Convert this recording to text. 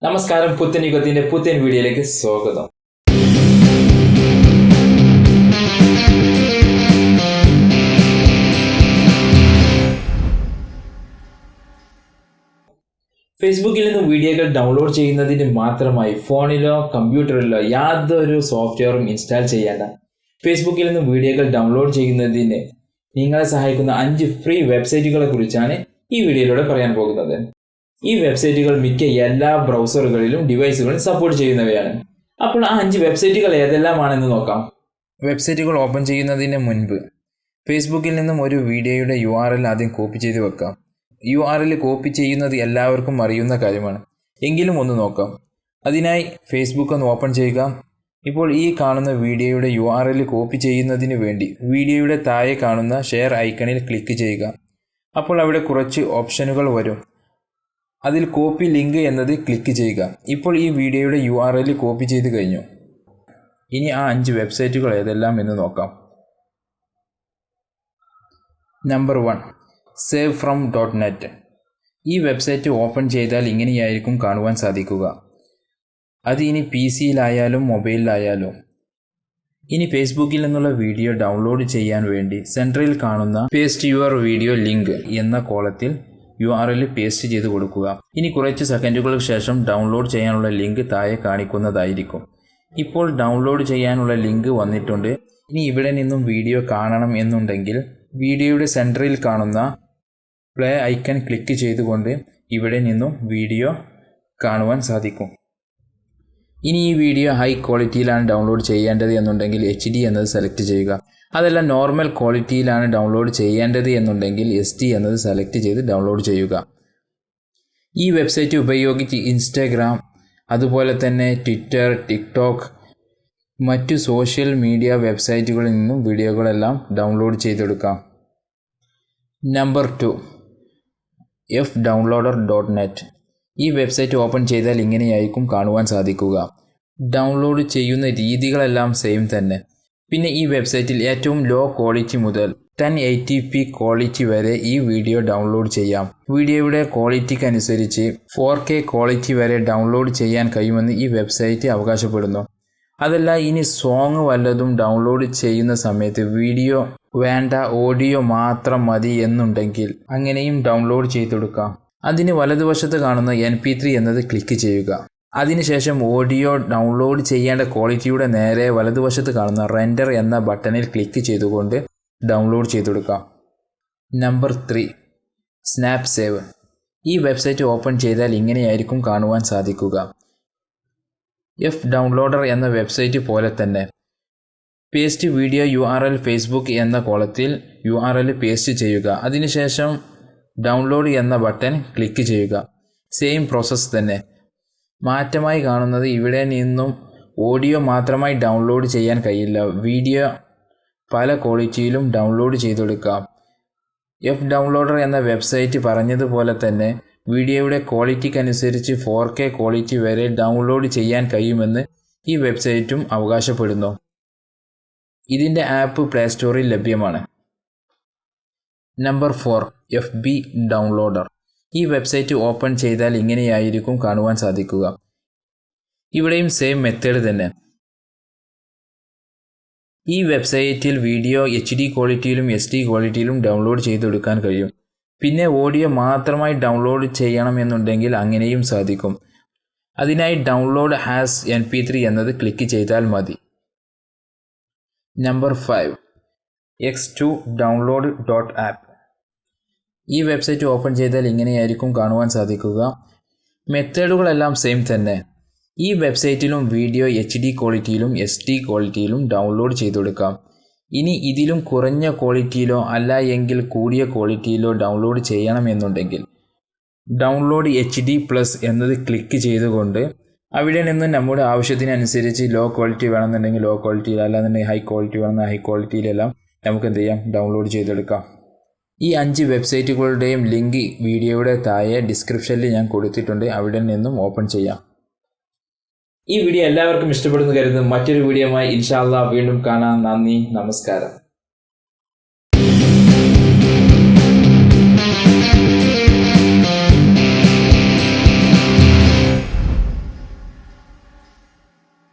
നമസ്കാരം, പുത്തൻ യുഗത്തിന്റെ പുത്തൻ വീഡിയോയിലേക്ക് സ്വാഗതം. ഫേസ്ബുക്കിൽ നിന്ന് വീഡിയോകൾ ഡൗൺലോഡ് ചെയ്യുന്നതിന് മാത്രമായി ഫോണിലോ കമ്പ്യൂട്ടറിലോ യാതൊരു സോഫ്റ്റ്വെയറും ഇൻസ്റ്റാൾ ചെയ്യേണ്ട ഫേസ്ബുക്കിൽ നിന്ന് വീഡിയോകൾ ഡൗൺലോഡ് ചെയ്യുന്നതിന് നിങ്ങളെ സഹായിക്കുന്ന 5 ഫ്രീ വെബ്സൈറ്റുകളെ കുറിച്ചാണ് ഈ വീഡിയോയിലൂടെ പറയാൻ പോകുന്നത്. ഈ വെബ്സൈറ്റുകൾ മിക്ക എല്ലാ ബ്രൗസറുകളിലും ഡിവൈസുകളിലും സപ്പോർട്ട് ചെയ്യുന്നവയാണ്. അപ്പോൾ ആ 5 വെബ്സൈറ്റുകൾ ഏതെല്ലാമാണെന്ന് നോക്കാം. വെബ്സൈറ്റുകൾ ഓപ്പൺ ചെയ്യുന്നതിന് മുൻപ് ഫേസ്ബുക്കിൽ നിന്നും ഒരു വീഡിയോയുടെ URL ആദ്യം കോപ്പി ചെയ്ത് വെക്കാം. URL കോപ്പി ചെയ്യുന്നത് എല്ലാവർക്കും അറിയുന്ന കാര്യമാണ്, എങ്കിലും ഒന്ന് നോക്കാം. അതിനായി ഫേസ്ബുക്ക് ഒന്ന് ഓപ്പൺ ചെയ്യുക. ഇപ്പോൾ ഈ കാണുന്ന വീഡിയോയുടെ URL കോപ്പി ചെയ്യുന്നതിന് വേണ്ടി വീഡിയോയുടെ താഴെ കാണുന്ന ഷെയർ ഐക്കണിൽ ക്ലിക്ക് ചെയ്യുക. അപ്പോൾ അവിടെ കുറച്ച് ഓപ്ഷനുകൾ വരും. അതിൽ കോപ്പി ലിങ്ക് എന്നത് ക്ലിക്ക് ചെയ്യുക. ഇപ്പോൾ ഈ വീഡിയോയുടെ URL കോപ്പി ചെയ്ത് കഴിഞ്ഞു. ഇനി ആ 5 വെബ്സൈറ്റുകൾ ഏതെല്ലാം എന്ന് നോക്കാം. Number 1, savefrom.net. ഈ വെബ്സൈറ്റ് ഓപ്പൺ ചെയ്താൽ ഇങ്ങനെയായിരിക്കും കാണുവാൻ സാധിക്കുക. അത് ഇനി PC-യിലായാലും മൊബൈലിലായാലും. ഇനി ഫേസ്ബുക്കിൽ നിന്നുള്ള വീഡിയോ ഡൗൺലോഡ് ചെയ്യാൻ വേണ്ടി സെൻട്രലിൽ കാണുന്ന പേസ്റ്റ് യുവർ വീഡിയോ ലിങ്ക് എന്ന കോളത്തിൽ URL പേസ്റ്റ് ചെയ്ത് കൊടുക്കുക. ഇനി കുറച്ച് സെക്കൻഡുകൾക്ക് ശേഷം ഡൗൺലോഡ് ചെയ്യാനുള്ള ലിങ്ക് താഴെ കാണിക്കുന്നതായിരിക്കും. ഇപ്പോൾ ഡൗൺലോഡ് ചെയ്യാനുള്ള ലിങ്ക് വന്നിട്ടുണ്ട്. ഇനി ഇവിടെ നിന്നും വീഡിയോ കാണണം എന്നുണ്ടെങ്കിൽ വീഡിയോയുടെ സെൻറ്ററിൽ കാണുന്ന പ്ലേ ഐക്കൺ ക്ലിക്ക് ചെയ്തുകൊണ്ട് ഇവിടെ നിന്നും വീഡിയോ കാണുവാൻ സാധിക്കും. ഇനി ഈ വീഡിയോ ഹൈ ക്വാളിറ്റിയിലാണ് ഡൗൺലോഡ് ചെയ്യേണ്ടത് എന്നുണ്ടെങ്കിൽ HD എന്നത് സെലക്ട് ചെയ്യുക. അതല്ല നോർമൽ ക്വാളിറ്റിയിലാണ് ഡൗൺലോഡ് ചെയ്യേണ്ടത് എന്നുണ്ടെങ്കിൽ SD എന്നത് സെലക്ട് ചെയ്ത് ഡൗൺലോഡ് ചെയ്യുക. ഈ വെബ്സൈറ്റ് ഉപയോഗിച്ച് ഇൻസ്റ്റാഗ്രാം, അതുപോലെ തന്നെ ട്വിറ്റർ, ടിക്ടോക്ക്, മറ്റു സോഷ്യൽ മീഡിയ വെബ്സൈറ്റുകളിൽ നിന്നും വീഡിയോകളെല്ലാം ഡൗൺലോഡ് ചെയ്തെടുക്കാം. Number 2, fdownloader.net. ഈ വെബ്സൈറ്റ് ഓപ്പൺ ചെയ്താൽ ഇങ്ങനെയായിരിക്കും കാണുവാൻ സാധിക്കുക. ഡൗൺലോഡ് ചെയ്യുന്ന രീതികളെല്ലാം സെയിം തന്നെ. പിന്നെ ഈ വെബ്സൈറ്റിൽ ഏറ്റവും ലോ ക്വാളിറ്റി മുതൽ 1080p ക്വാളിറ്റി വരെ ഈ വീഡിയോ ഡൗൺലോഡ് ചെയ്യാം. വീഡിയോയുടെ ക്വാളിറ്റിക്കനുസരിച്ച് 4K ക്വാളിറ്റി വരെ ഡൗൺലോഡ് ചെയ്യാൻ കഴിയുമെന്ന് ഈ വെബ്സൈറ്റ് അവകാശപ്പെടുന്നു. അതല്ല, ഇനി സോങ് വല്ലതും ഡൗൺലോഡ് ചെയ്യുന്ന സമയത്ത് വീഡിയോ വേണ്ട, ഓഡിയോ മാത്രം മതി എന്നുണ്ടെങ്കിൽ അങ്ങനെയും ഡൗൺലോഡ് ചെയ്തെടുക്കാം. അതിന് വലതുവശത്ത് കാണുന്ന MP3 എന്നത് ക്ലിക്ക് ചെയ്യുക. അതിനുശേഷം ഓഡിയോ ഡൗൺലോഡ് ചെയ്യേണ്ട ക്വാളിറ്റിയുടെ നേരെ വലതുവശത്ത് കാണുന്ന റെൻഡർ എന്ന ബട്ടണിൽ ക്ലിക്ക് ചെയ്തുകൊണ്ട് ഡൗൺലോഡ് ചെയ്തെടുക്കാം. നമ്പർ 3, സ്നാപ്സേവ്. ഈ വെബ്സൈറ്റ് ഓപ്പൺ ചെയ്താൽ ഇങ്ങനെയായിരിക്കും കാണുവാൻ സാധിക്കുക. fdownloader എന്ന വെബ്സൈറ്റ് പോലെ തന്നെ പേസ്റ്റ് വീഡിയോ URL ഫേസ്ബുക്ക് എന്ന കോളത്തിൽ URL പേസ്റ്റ് ചെയ്യുക. അതിനുശേഷം ഡൗൺലോഡ് എന്ന ബട്ടൺ ക്ലിക്ക് ചെയ്യുക. സെയിം പ്രോസസ്സ് തന്നെ. മാറ്റമായി കാണുന്നത് ഇവിടെ നിന്നും ഓഡിയോ മാത്രമായി ഡൗൺലോഡ് ചെയ്യാൻ കഴിയില്ല. വീഡിയോ പല ക്വാളിറ്റിയിലും ഡൗൺലോഡ് ചെയ്തെടുക്കാം. fdownloader എന്ന വെബ്സൈറ്റ് പറഞ്ഞതുപോലെ തന്നെ വീഡിയോയുടെ ക്വാളിറ്റിക്കനുസരിച്ച് 4K ക്വാളിറ്റി വരെ ഡൗൺലോഡ് ചെയ്യാൻ കഴിയുമെന്ന് ഈ വെബ്സൈറ്റും അവകാശപ്പെടുന്നു. ഇതിൻ്റെ ആപ്പ് പ്ലേ സ്റ്റോറിൽ ലഭ്യമാണ്. Number 4, FB downloader. ഈ വെബ്സൈറ്റ് ഓപ്പൺ ചെയ്താൽ ഇങ്ങനെയായിരിക്കും കാണുവാൻ സാധിക്കുക. ഇവിടെയും സെയിം മെത്തേഡ് തന്നെ. ഈ വെബ്സൈറ്റിൽ വീഡിയോ HD ക്വാളിറ്റിയിലും SD ക്വാളിറ്റിയിലും ഡൗൺലോഡ് ചെയ്തെടുക്കാൻ കഴിയും. പിന്നെ ഓഡിയോ മാത്രമായി ഡൗൺലോഡ് ചെയ്യണമെന്നുണ്ടെങ്കിൽ അങ്ങനെയും സാധിക്കും. അതിനായി ഡൗൺലോഡ് ആസ് MP3 എന്നത് ക്ലിക്ക് ചെയ്താൽ മതി. Number 5, x2download.app. ഈ വെബ്സൈറ്റ് ഓപ്പൺ ചെയ്താൽ ഇങ്ങനെയായിരിക്കും കാണുവാൻ സാധിക്കുക. മെത്തേഡുകളെല്ലാം സെയിം തന്നെ. ഈ വെബ്സൈറ്റിലും വീഡിയോ HD ക്വാളിറ്റിയിലും SD ക്വാളിറ്റിയിലും ഡൗൺലോഡ് ചെയ്തെടുക്കാം. ഇനി ഇതിലും കുറഞ്ഞ ക്വാളിറ്റിയിലോ അല്ല എങ്കിൽ കൂടിയ ക്വാളിറ്റിയിലോ ഡൗൺലോഡ് ചെയ്യണമെന്നുണ്ടെങ്കിൽ ഡൗൺലോഡ് HD+ എന്നത് ക്ലിക്ക് ചെയ്തുകൊണ്ട് അവിടെ നിന്ന് നമ്മുടെ ആവശ്യത്തിനനുസരിച്ച് ലോ ക്വാളിറ്റി വേണമെന്നുണ്ടെങ്കിൽ ലോ ക്വാളിറ്റിയിൽ, അല്ലാന്നുണ്ടെങ്കിൽ ഹൈ ക്വാളിറ്റി വേണമെന്ന് ഹൈ ക്വാളിറ്റിയിലെല്ലാം നമുക്ക് എന്ത് ചെയ്യാം, ഡൗൺലോഡ് ചെയ്തെടുക്കാം. ഈ 5 വെബ്സൈറ്റുകളുടെയും ലിങ്ക് വീഡിയോയുടെ താഴെ ഡിസ്ക്രിപ്ഷനിൽ ഞാൻ കൊടുത്തിട്ടുണ്ട്. അവിടെ നിന്നും ഓപ്പൺ ചെയ്യാം. ഈ വീഡിയോ എല്ലാവർക്കും ഇഷ്ടപ്പെടുന്നു കരുതുന്നു. മറ്റൊരു വീഡിയോയുമായി ഇൻഷാ അല്ലാഹ് വീണ്ടും കാണാം. നന്ദി, നമസ്കാരം.